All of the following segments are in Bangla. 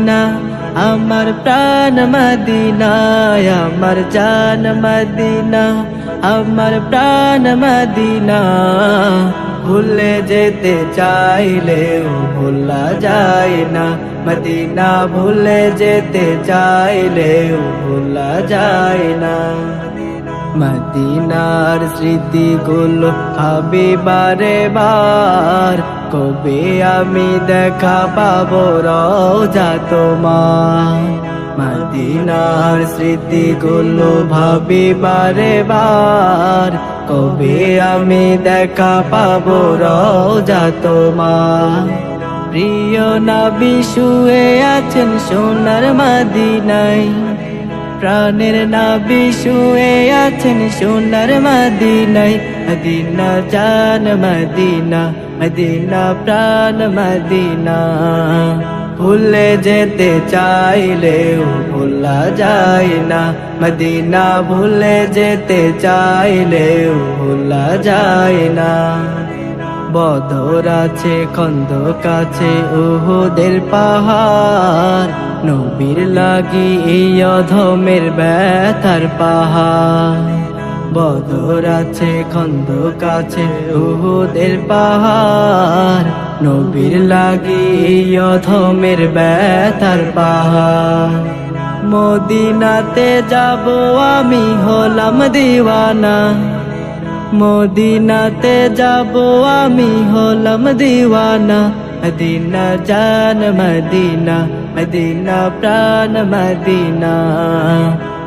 মদিনা, আমার প্রাণ মদিনা, আমার জান মদিনা, আমার প্রাণ মদিনা। ভুলে যেতে চাইলেও ভোলা যায় না মদিনা, ভুলে যেতে চাইলেও ভোলা যায় না। মদিনার স্মৃতিগুলো ভাবি বারে বার, কবে আমি দেখা পাবো রওজা তোমার। মদিনার স্মৃতিগুলো ভাবি বারে বার, কবে আমি দেখা পাবো রওজা তোমার। প্রিয় নবী শুয়ে আছেন সোনার মদিনায়, প্রাণের নবী শুয়ে আছেন সোনার মদিনায়। মদিনা জান মদিনা, মদিনা প্রাণ মদিনা। ভুলে যেতে চাইলেও ভোলা যায় না মদিনা, ভুলে যেতে চাইলেও ভোলা যায় না। বদর আছে, খন্দক আছে, উহুদের পাহাড়, নবীর লাগি এই অধমের ব্যথার পাহাড়। বদর আছে, খন্দক আছে, উহুদের পাহাড়, নবীর লাগি এই অধমের ব্যথার পাহাড়। মদিনাতে যাব আমি হলাম দিওয়ানা, মদিনাতে যাব আমি হলাম দিওয়ানা। মদিনা জান মদিনা, মদিনা প্রাণ মদিনা।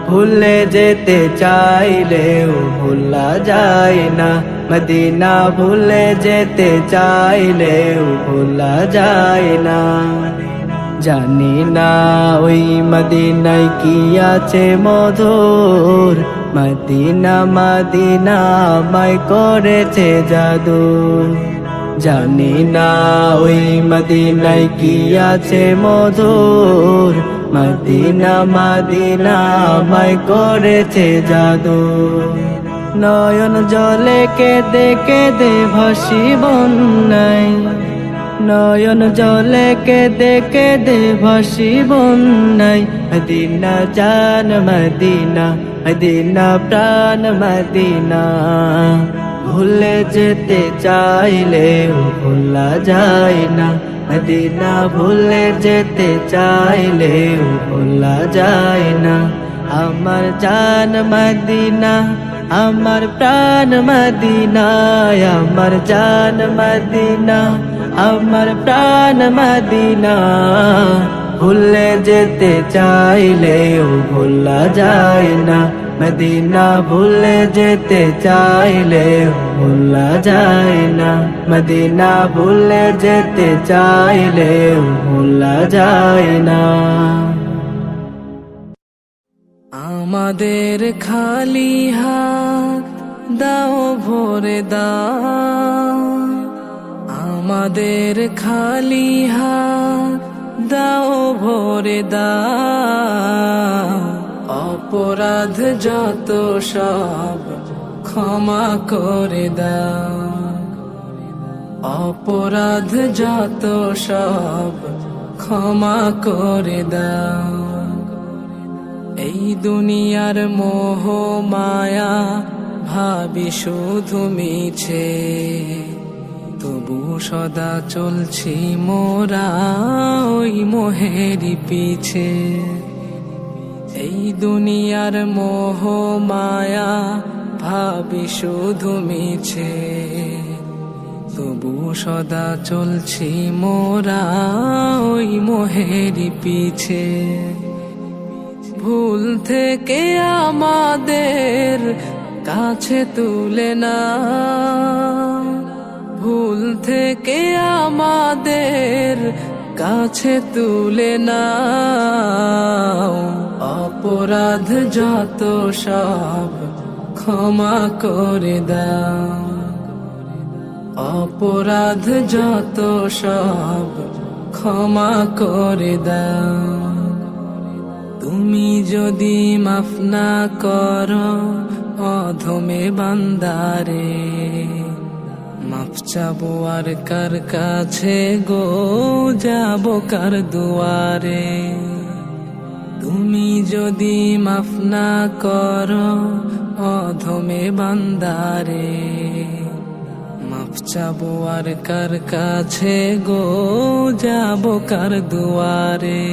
ভুলে যেতে চাইলেও ভোলা যায় না মদিনা, ভুলে যেতে চাইলেও ভোলা যায় না। জানি না ওই মদিনায় কি আছে মধুর, মদিনা মদিনা আমায় করেছে জাদু। জানি না ওই মদিনায় কি আছে মধুর, মদিনা মদিনা আমায় করেছে জাদু। নয়ন জলে কেঁদে কেঁদে ভাসি বন্যায়, নয়ন জলে কেঁদে কেঁদে ভাসি বন্যায়। মদিনা জান মদিনা, মদিনা প্রাণ মদিনা। ভুলে যেতে চাইলেও ভোলা যায় না মদিনা, ভুলে যেতে চাইলেও ভোলা যায় না। আমার জান মদিনা, আমার প্রাণ মদিনা, আমার জান মদিনা, আমার প্রাণ মদিনা। ভুলে যেতে চাইলেও ভোলা যায় না মদিনা, ভুলে যেতে চাইলেও ভোলা যায় না মদিনা, ভুলে যেতে চাইলেও ভোলা যায় না। আমাদের খালি হাত দাও ভরে দাও, আমাদের খালি হাত দাও ভরে দাও। অপরাধ যত সব ক্ষমা করে দাও, অপরাধ যত সব ক্ষমা করে দাও। এই দুনিয়ার মোহ মায়া ভাবি শুধু মিছে, তবু সদা চলছি মোরা ওই মোহেরই পিছে। এই দুনিয়ার মোহ মায়া ভাবি শুধু মিছে, তবু সদা চলছি মোরা ওই মোহেরই পিছে। ভুল থেকে আমাদের কাছে তুলে না, ভুল থেকে আমাদের কাছে তুলে নাও। অপরাধ যত সব ক্ষমা করে দাও, অপরাধ যত সব ক্ষমা করে দাও। তুমি যদি মাফ না করো অধমে বান্দারে, মাফ চাবো আর কার কাছে গো, যাবো কার দুয়ারে। তুমি যদি মাফ না করো অধমে বান্দারে, মাফ চাবো আর কার কাছে গো, যাবো কার দুয়ারে।